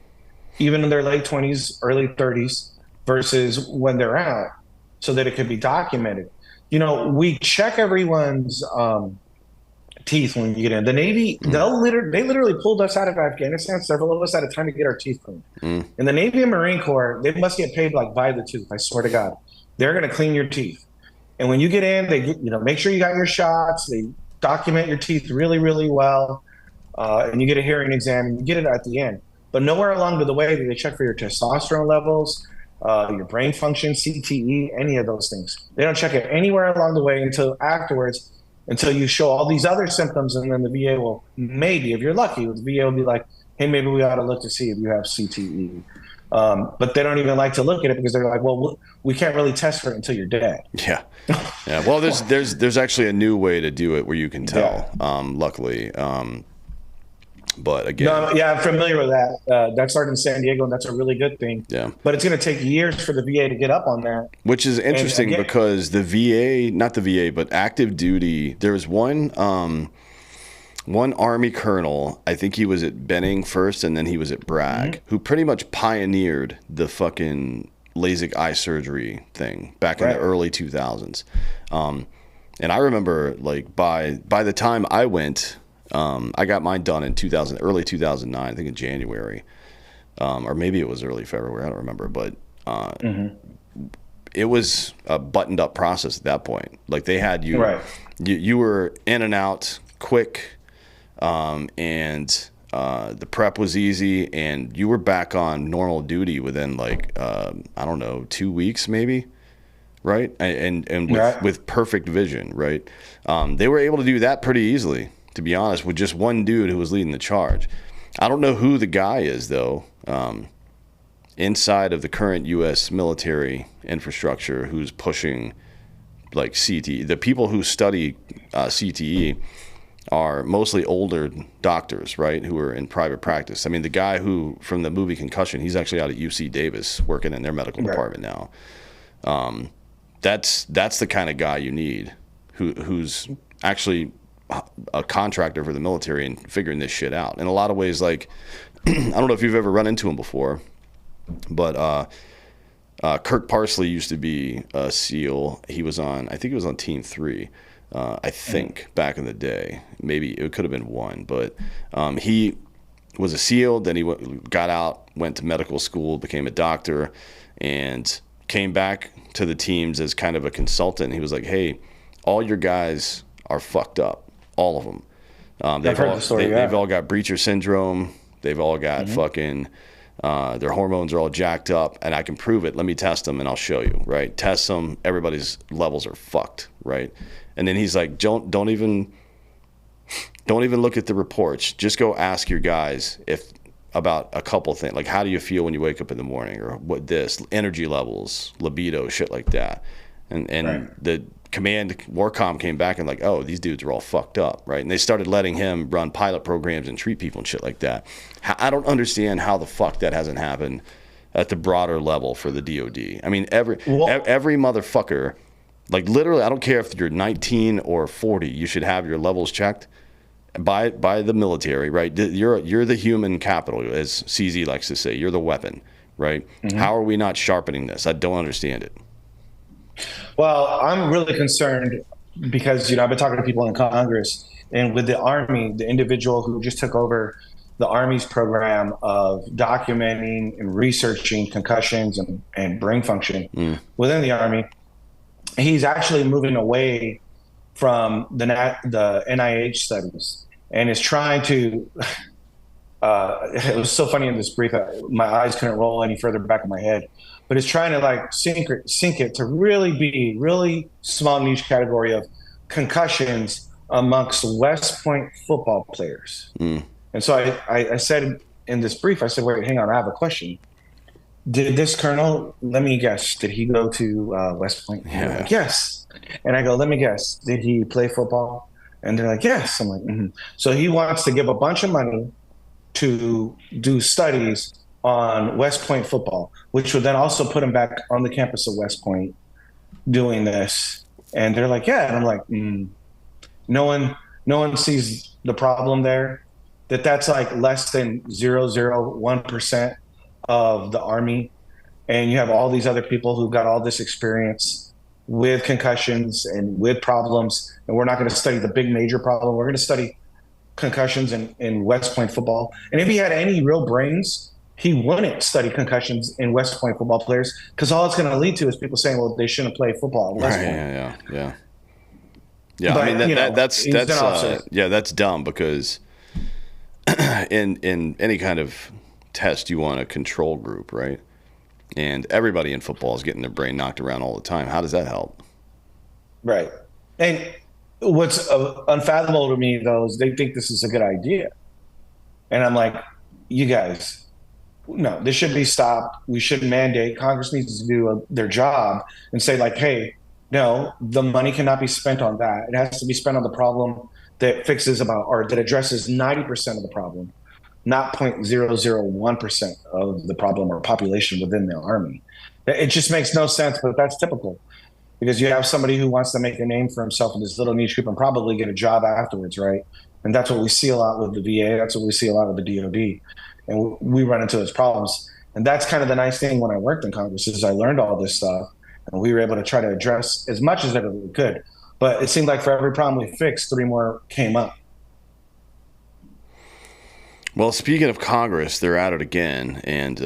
even in their late 20s, early 30s, versus when they're out, so that it could be documented. We check everyone's teeth when you get in. The Navy, they literally pulled us out of Afghanistan. Several of us at a time to get our teeth cleaned. In the Navy and Marine Corps, they must get paid like by the tooth. I swear to God, they're going to clean your teeth. And when you get in, they make sure you got your shots. They document your teeth really, really well. And you get a hearing exam, and you get it at the end. But nowhere along the way do they check for your testosterone levels, your brain function, CTE, any of those things. They don't check it anywhere along the way until afterwards, until you show all these other symptoms, and then the VA will, maybe, if you're lucky, the VA will be like, hey, maybe we ought to look to see if you have CTE. But they don't even like to look at it because they're like, well, we can't really test for it until you're dead. Yeah. Yeah. Well, there's actually a new way to do it where you can tell, Yeah. luckily. But again, No, yeah, I'm familiar with that. That started in San Diego, and that's a really good thing. yeah. But it's going to take years for the VA to get up on that. Which is interesting again, because the VA, not the VA, but active duty, there was one Army colonel, I think he was at Benning first and then he was at Bragg, who pretty much pioneered the fucking LASIK eye surgery thing back in the early 2000s. And I remember, like, by the time I went, I got mine done in early 2009, I think in January, or maybe it was early February, I don't remember, but it was a buttoned up process at that point. Like, they had you, you were in and out quick, and the prep was easy, and you were back on normal duty within, like, I don't know, 2 weeks maybe. Right. And with perfect vision. Right. They were able to do that pretty easily, to be honest, with just one dude who was leading the charge. I don't know who the guy is, though, inside of the current U.S. military infrastructure who's pushing, like, CTE. The people who study CTE are mostly older doctors, right, who are in private practice. I mean, the guy who, from the movie Concussion, he's actually out at UC Davis working in their medical department now. That's the kind of guy you need who's actually a contractor for the military and figuring this shit out. In a lot of ways, like, I don't know if you've ever run into him before, but Kirk Parsley used to be a SEAL. I think he was on Team 3, I think, back in the day. Maybe it could have been 1, but he was a SEAL. Then he got out, went to medical school, became a doctor, and came back to the teams as kind of a consultant. He was like, hey, all your guys are fucked up. All of them. They've all got breacher syndrome. They've all got fucking, their hormones are all jacked up, and I can prove it. Let me test them, and I'll show you, right? Test them. Everybody's levels are fucked, right? And then he's like, don't even look at the reports. Just go ask your guys about a couple things, like, how do you feel when you wake up in the morning, or what energy levels, libido, shit like that. And the command Warcom came back and, like, oh, these dudes are all fucked up, right? And they started letting him run pilot programs and treat people and shit like that. I don't understand how the fuck that hasn't happened at the broader level for the DOD. I mean, every motherfucker, like, literally, I don't care if you're 19 or 40, you should have your levels checked by the military, right? You're the human capital, as CZ likes to say. You're the weapon, right? How are we not sharpening this? I don't understand it. Well, I'm really concerned because, I've been talking to people in Congress, and with the Army, the individual who just took over the Army's program of documenting and researching concussions and brain function within the Army, he's actually moving away from the NIH studies and is trying to. It was so funny in this brief. My eyes couldn't roll any further back in my head, but it's trying to, like, sink it to really be really small niche category of concussions amongst West Point football players. And so I said in this brief, I said, wait, hang on, I have a question. Did this colonel, let me guess, did he go to West Point? Yeah. Like, yes. And I go, let me guess, did he play football? And they're like, yes. I'm like, So he wants to give a bunch of money to do studies on West Point football, which would then also put him back on the campus of West Point doing this. And they're like, yeah. And I'm like, no one sees the problem there. That's like less than 0.001% of the Army. And you have all these other people who've got all this experience with concussions and with problems. And we're not going to study the big major problem. We're going to study concussions in West Point football. And if he had any real brains, he wouldn't study concussions in West Point football players, because all it's going to lead to is people saying, well, they shouldn't play football at West Point. Yeah. But, I mean, that's dumb, because in any kind of test, you want a control group, right? And everybody in football is getting their brain knocked around all the time. How does that help? Right. And what's unfathomable to me, though, is they think this is a good idea. And I'm like, you guys, No, this should be stopped. We should mandate. Congress needs to do their job and say, like, hey, no, the money cannot be spent on that. It has to be spent on the problem that fixes about or that addresses 90% of the problem, not 0.001% of the problem or population within the army. It just makes no sense, but that's typical because you have somebody who wants to make a name for himself in this little niche group and probably get a job afterwards, right? And that's what we see a lot with the VA. That's what we see a lot with the DoD. And we run into those problems. And that's kind of the nice thing when I worked in Congress is I learned all this stuff and we were able to try to address as much as ever we could. But it seemed like for every problem we fixed, 3 more came up. Well, speaking of Congress, they're at it again. And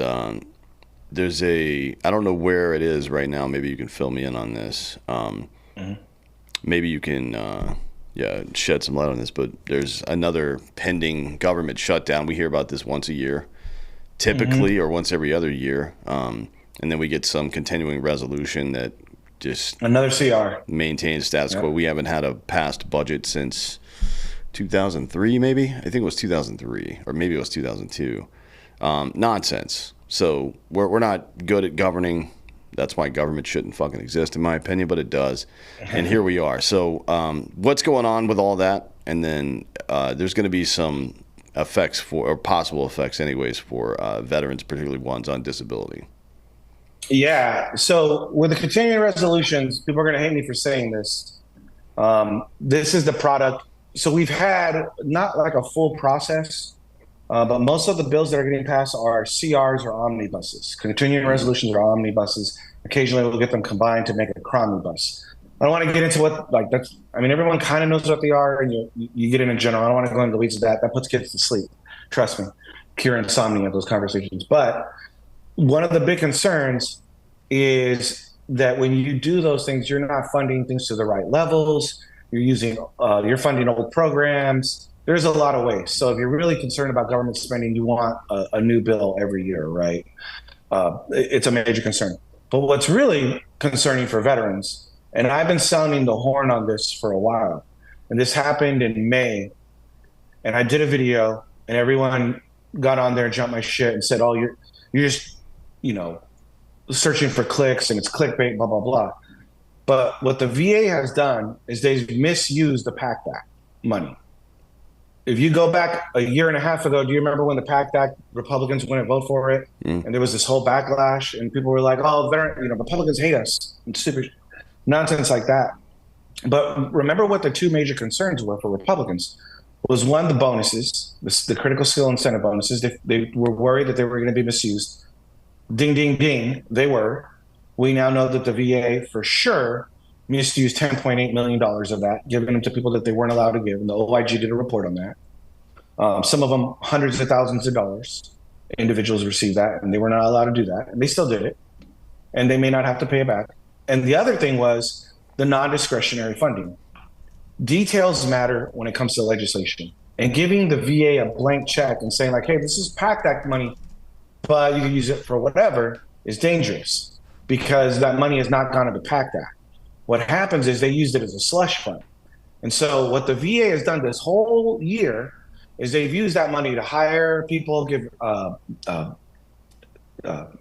there's I don't know where it is right now. Maybe you can fill me in on this. Maybe you can shed some light on this, but there's another pending government shutdown. We hear about this once a year, typically, or once every other year. And then we get some continuing resolution that just another CR maintains status quo. We haven't had a passed budget since 2003, maybe. I think it was 2003, or maybe it was 2002. Nonsense. So we're not good at governing. That's why government shouldn't fucking exist, in my opinion, but it does. And here we are. So what's going on with all that? And then there's going to be some effects or possible effects anyways for veterans, particularly ones on disability. Yeah. So with the continuing resolutions, people are going to hate me for saying this. This is the product. So we've had not like a full process, but most of the bills that are getting passed are CRs or omnibuses. Continuing resolutions are omnibuses. Occasionally we'll get them combined to make a cromnibus. I don't want to get into what, like, that's, I mean, everyone kind of knows what they are, and you get in general. I don't want to go into the weeds of that. That puts kids to sleep. Trust me. Cure insomnia of those conversations. But one of the big concerns is that when you do those things, you're not funding things to the right levels. You're funding old programs. There's a lot of ways. So if you're really concerned about government spending, you want a new bill every year, right? It's a major concern. But what's really concerning for veterans, and I've been sounding the horn on this for a while, and this happened in May, and I did a video, and everyone got on there and jumped my shit and said, oh, you're just, searching for clicks and it's clickbait, blah, blah, blah. But what the VA has done is they've misused the PACT Act money. If you go back a year and a half ago, do you remember when the PACT Act, Republicans wouldn't vote for it? And there was this whole backlash and people were like, oh, Republicans hate us and stupid nonsense like that. But remember what the 2 major concerns were for Republicans was, one, the bonuses, the critical skill incentive bonuses. They were worried that they were going to be misused. Ding, ding, ding, they were. We now know that the VA for sure misused $10.8 million of that, giving them to people that they weren't allowed to give. And the OIG did a report on that. Some of them hundreds of thousands of dollars. Individuals received that, and they were not allowed to do that. And they still did it. And they may not have to pay it back. And the other thing was the non-discretionary funding. Details matter when it comes to legislation. And giving the VA a blank check and saying, like, hey, this is PACT Act money, but you can use it for whatever, is dangerous because that money has not gone to the PACT Act. What happens is they used it as a slush fund. And so what the VA has done this whole year is they've used that money to hire people, give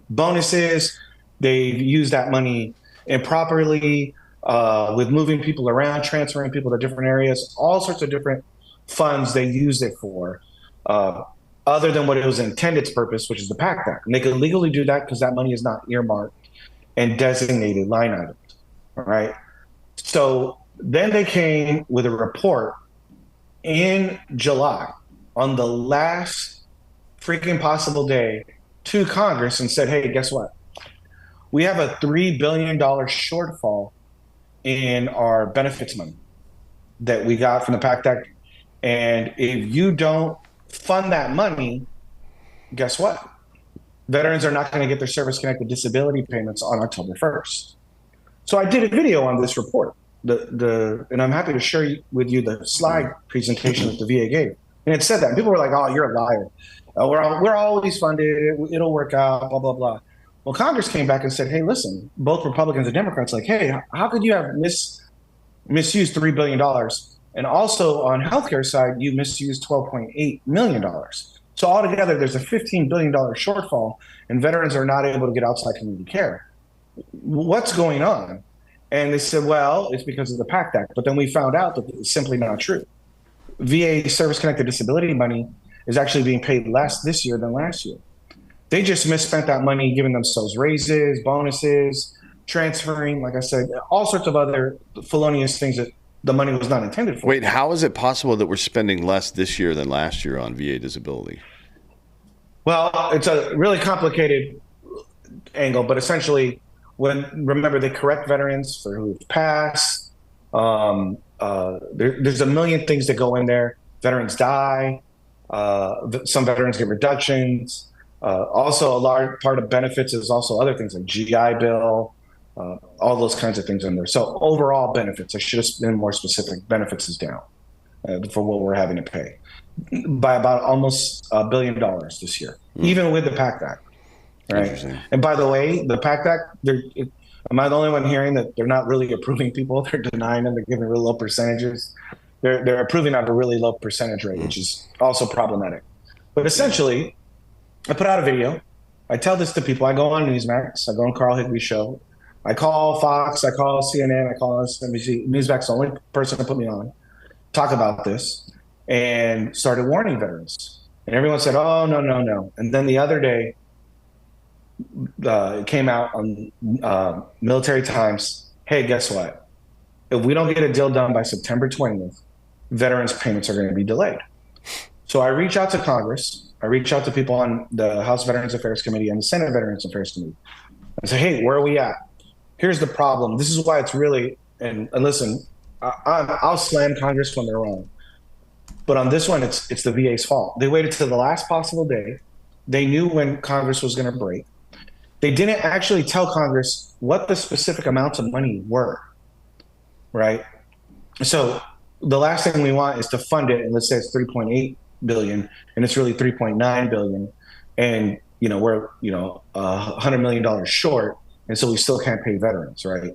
bonuses. They've used that money improperly with moving people around, transferring people to different areas, all sorts of different funds they used it for, other than what it was intended its purpose, which is the PACT Act. And they could legally do that because that money is not earmarked and designated line items. All right. So then they came with a report in July on the last freaking possible day to Congress and said, hey, guess what? We have a $3 billion shortfall in our benefits money that we got from the PACT Act. And if you don't fund that money, guess what? Veterans are not going to get their service-connected disability payments on October 1st. So I did a video on this report, and I'm happy to share with you the slide presentation that the VA gave. And it said that. And people were like, oh, you're a liar. We're always funded. It'll work out, blah, blah, blah. Well, Congress came back and said, hey, listen, both Republicans and Democrats, like, hey, how could you have misused $3 billion? And also on healthcare side, you misused $12.8 million. So altogether, there's a $15 billion shortfall, and veterans are not able to get outside community care. What's going on? And they said, well, it's because of the PACT Act. But then we found out that it's simply not true. VA service-connected disability money is actually being paid less this year than last year. They just misspent that money giving themselves raises, bonuses, transferring, like I said, all sorts of other felonious things that the money was not intended for. Wait, how is it possible that we're spending less this year than last year on VA disability? Well, it's a really complicated angle, but essentially, remember they correct veterans for who've passed. There's a million things that go in there. Veterans die. Some veterans get reductions. Also, a large part of benefits is also other things like GI Bill, all those kinds of things in there. So overall benefits, I should have been more specific. Benefits is down for what we're having to pay by about almost $1 billion this year, even with the PACT Act. Right. And by the way, the PACT Act, am I the only one hearing that they're not really approving people? They're denying them. They're giving real low percentages. They're approving at a really low percentage rate, which is also problematic. But essentially, I put out a video. I tell this to people. I go on Newsmax. I go on Carl Higby's show. I call Fox. I call CNN. I call NBC. Newsmax's the only person to put me on. Talk about this and started warning veterans. And everyone said, oh, no, no, no. And then the other day, it came out on Military Times. Hey, guess what? If we don't get a deal done by September 20th, veterans' payments are going to be delayed. So I reach out to Congress. I reach out to people on the House Veterans Affairs Committee and the Senate Veterans Affairs Committee. I say, hey, where are we at? Here's the problem. This is why it's really, and listen, I'll slam Congress when they're wrong. But on this one, it's the VA's fault. They waited till the last possible day. They knew when Congress was going to break. They didn't actually tell Congress what the specific amounts of money were, right? So the last thing we want is to fund it, and let's say it's $3.8 billion, and it's really $3.9 billion, and we're $100 million short, and so we still can't pay veterans, right?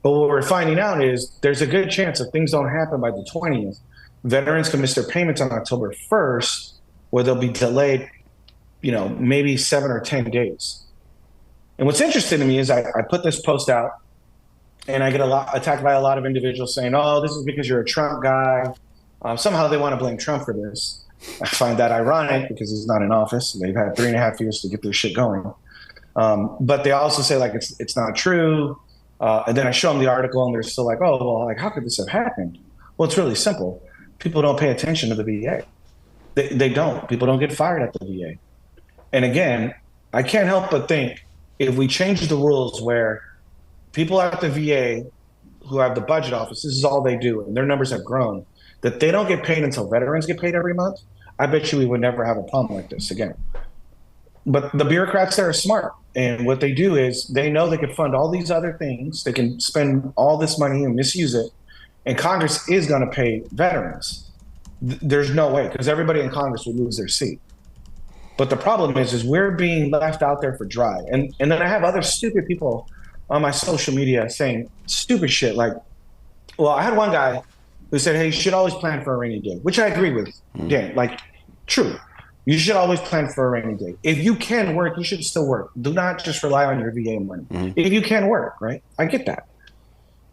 But what we're finding out is there's a good chance if things don't happen by the 20th, veterans can miss their payments on October 1st, where they'll be delayed, maybe 7 or 10 days. And what's interesting to me is I put this post out and I get attacked by a lot of individuals saying, oh, this is because you're a Trump guy. Somehow they want to blame Trump for this. I find that ironic because he's not in office. They've had 3.5 years to get their shit going. But they also say like, it's not true. And then I show them the article and they're still like, oh, well, like, how could this have happened? Well, it's really simple. People don't pay attention to the VA. They don't. People don't get fired at the VA. And again, I can't help but think, if we change the rules where people at the VA who have the budget office, this is all they do, and their numbers have grown, that they don't get paid until veterans get paid every month, I bet you we would never have a problem like this again. But the bureaucrats there are smart, and what they do is they know they can fund all these other things, they can spend all this money and misuse it, and Congress is going to pay veterans. There's no way, because everybody in Congress would lose their seat. But the problem is we're being left out there for dry. And then I have other stupid people on my social media saying stupid shit like, well, I had one guy who said, hey, you should always plan for a rainy day, which I agree with, Dan. Like, true. You should always plan for a rainy day. If you can work, you should still work. Do not just rely on your VA money. If you can work, right? I get that.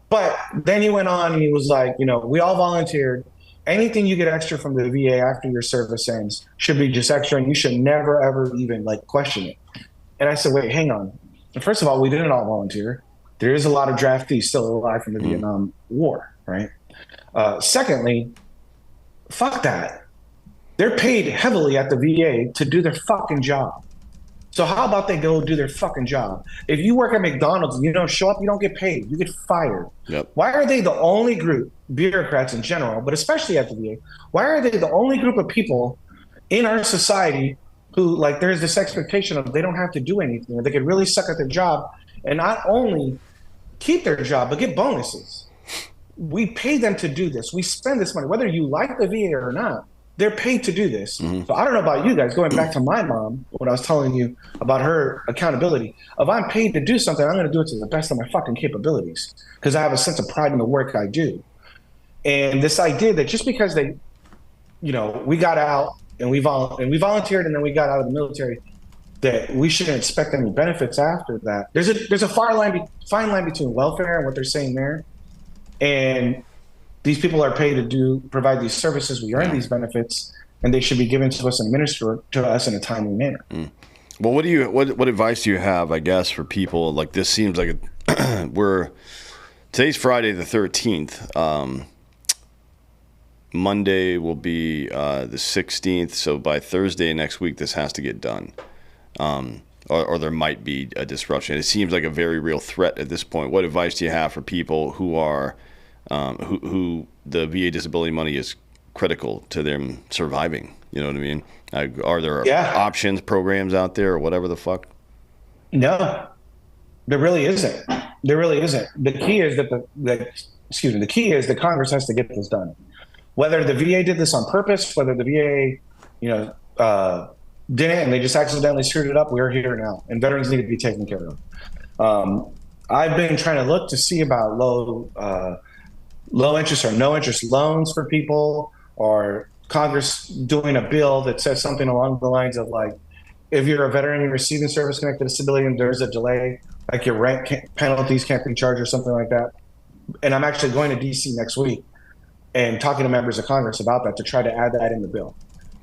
But then he went on and he was like, we all volunteered. Anything you get extra from the VA after your service ends should be just extra, and you should never, ever even question it. And I said, wait, hang on. First of all, we didn't all volunteer. There is a lot of draftees still alive from the Vietnam War, right? Secondly, fuck that. They're paid heavily at the VA to do their fucking job. So how about they go do their fucking job? If you work at McDonald's and you don't show up, you don't get paid. You get fired. Yep. Why are they the only group, bureaucrats in general, but especially at the VA, why are they the only group of people in our society who, there's this expectation of they don't have to do anything, or they could really suck at their job and not only keep their job, but get bonuses? We pay them to do this. We spend this money, whether you like the VA or not. They're paid to do this. So I don't know about you guys, going back to my mom, when I was telling you about her accountability, if I'm paid to do something, I'm going to do it to the best of my fucking capabilities because I have a sense of pride in the work I do. And this idea that just because we got out and we volunteered, and then we got out of the military, that we shouldn't expect any benefits after that. There's a fine line between welfare and what they're saying there, and these people are paid to provide these services. We earn these benefits, and they should be given to us and administered to us in a timely manner. Well, what advice do you have, I guess, for people like this? Seems like today's Friday the 13th. Monday will be the 16th, so by Thursday next week, this has to get done. Or there might be a disruption. It seems like a very real threat at this point. What advice do you have for people who are who the VA disability money is critical to them surviving? You know what I mean? Are there options, programs out there, or whatever the fuck? No, there really isn't. There really isn't. The key is that the key is that Congress has to get this done. Whether the VA did this on purpose, whether the VA, didn't, and they just accidentally screwed it up, we're here now, and veterans need to be taken care of. I've been trying to look to see about low interest or no interest loans for people, or Congress doing a bill that says something along the lines of, like, if you're a veteran and receiving service-connected disability and there's a delay, like your rent penalties can't be charged or something like that. And I'm actually going to DC next week and talking to members of Congress about that to try to add that in the bill.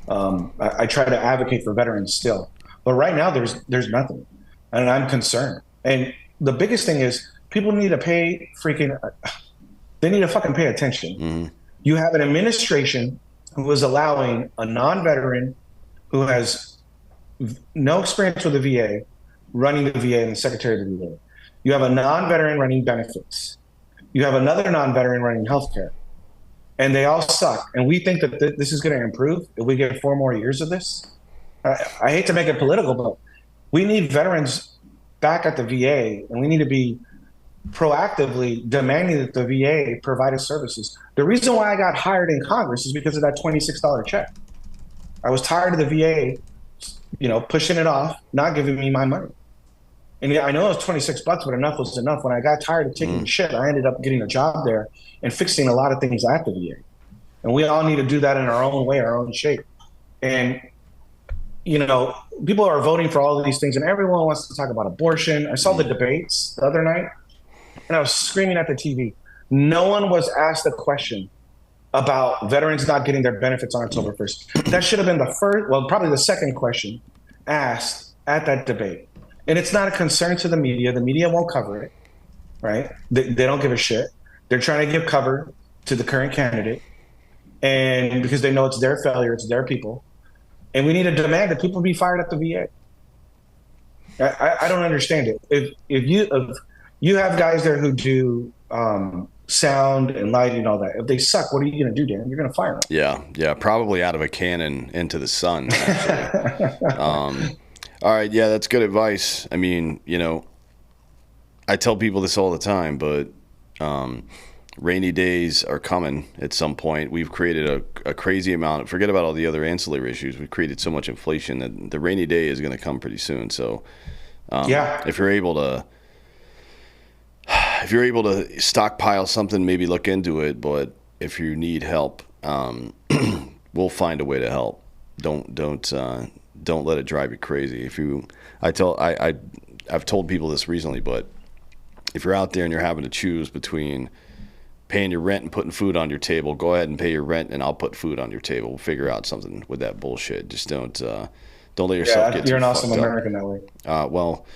I try to advocate for veterans still, but right now there's nothing, and I'm concerned. And the biggest thing is people need to pay they need to fucking pay attention. Mm-hmm. You have an administration who is allowing a non-veteran who has no experience with the VA running the VA and the secretary of the VA. You have a non-veteran running benefits. You have another non-veteran running healthcare. And they all suck. And we think that this is going to improve if we get 4 more years of this. I hate to make it political, but we need veterans back at the VA, and we need to be proactively demanding that the VA provide us services. The reason why I got hired in Congress is because of that $26 check. I was tired of the VA, pushing it off, not giving me my money. And I know it was $26, but enough was enough. When I got tired of taking shit, I ended up getting a job there and fixing a lot of things at the VA. And we all need to do that in our own way, our own shape. And, people are voting for all of these things, and everyone wants to talk about abortion. I saw the debates the other night, and I was screaming at the TV. No one was asked a question about veterans not getting their benefits on October 1st. That should have been probably the second question asked at that debate. And it's not a concern to the media. The media won't cover it, right? They don't give a shit. They're trying to give cover to the current candidate, and because they know it's their failure, it's their people. And we need to demand that people be fired at the VA. I don't understand it. If you have guys there who do sound and lighting and all that, if they suck, what are you going to do, Dan? You're going to fire them. Yeah, probably out of a cannon into the sun, actually. All right, yeah, that's good advice. I mean, I tell people this all the time, but rainy days are coming at some point. We've created a crazy amount. Forget about all the other ancillary issues. We've created so much inflation that the rainy day is going to come pretty soon. So, if you're able to stockpile something, maybe look into it. But if you need help, we'll find a way to help. Don't let it drive you crazy. I've told people this recently, but if you're out there and you're having to choose between paying your rent and putting food on your table, go ahead and pay your rent, and I'll put food on your table. We'll figure out something with that bullshit. Just don't let yourself get too fucked up. You're an awesome American that way. Well,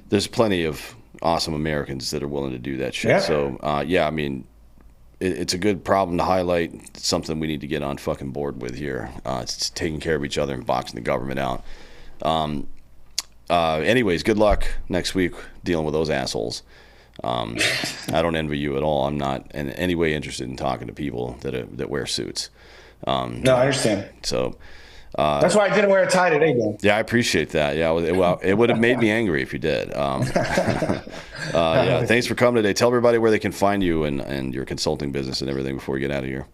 there's plenty of awesome Americans that are willing to do that shit. Yeah. So, I mean, it's a good problem to highlight. It's something we need to get on fucking board with here. It's taking care of each other and boxing the government out. Anyways, good luck next week dealing with those assholes. I don't envy you at all. I'm not in any way interested in talking to people that wear suits. No, I understand. So that's why I didn't wear a tie today, Dan. Yeah, I appreciate that. Yeah, it would have made me angry if you did. Thanks for coming today. Tell everybody where they can find you and your consulting business and everything before we get out of here.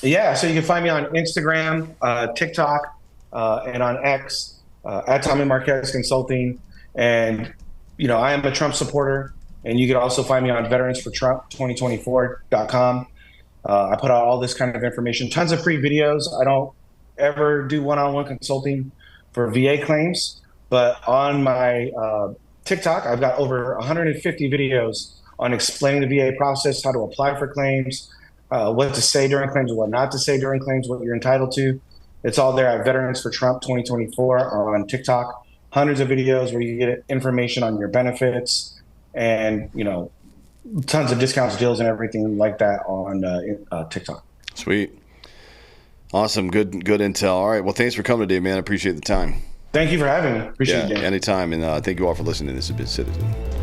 Yeah, so you can find me on Instagram, TikTok, and on X at Tommy Marquez Consulting. And I am a Trump supporter. And you can also find me on veteransfortrump2024.com. I put out all this kind of information, tons of free videos. I don't ever do one-on-one consulting for VA claims, but on my TikTok, I've got over 150 videos on explaining the VA process, how to apply for claims, what to say during claims, what not to say during claims, what you're entitled to. It's all there at Veterans for Trump 2024 on TikTok. Hundreds of videos where you get information on your benefits and, tons of discounts, deals, and everything like that on TikTok. Sweet. Awesome. Good intel. All right. Well, thanks for coming today, man. I appreciate the time. Thank you for having me. Appreciate it, Dan. Anytime. And thank you all for listening to This Is Citizen.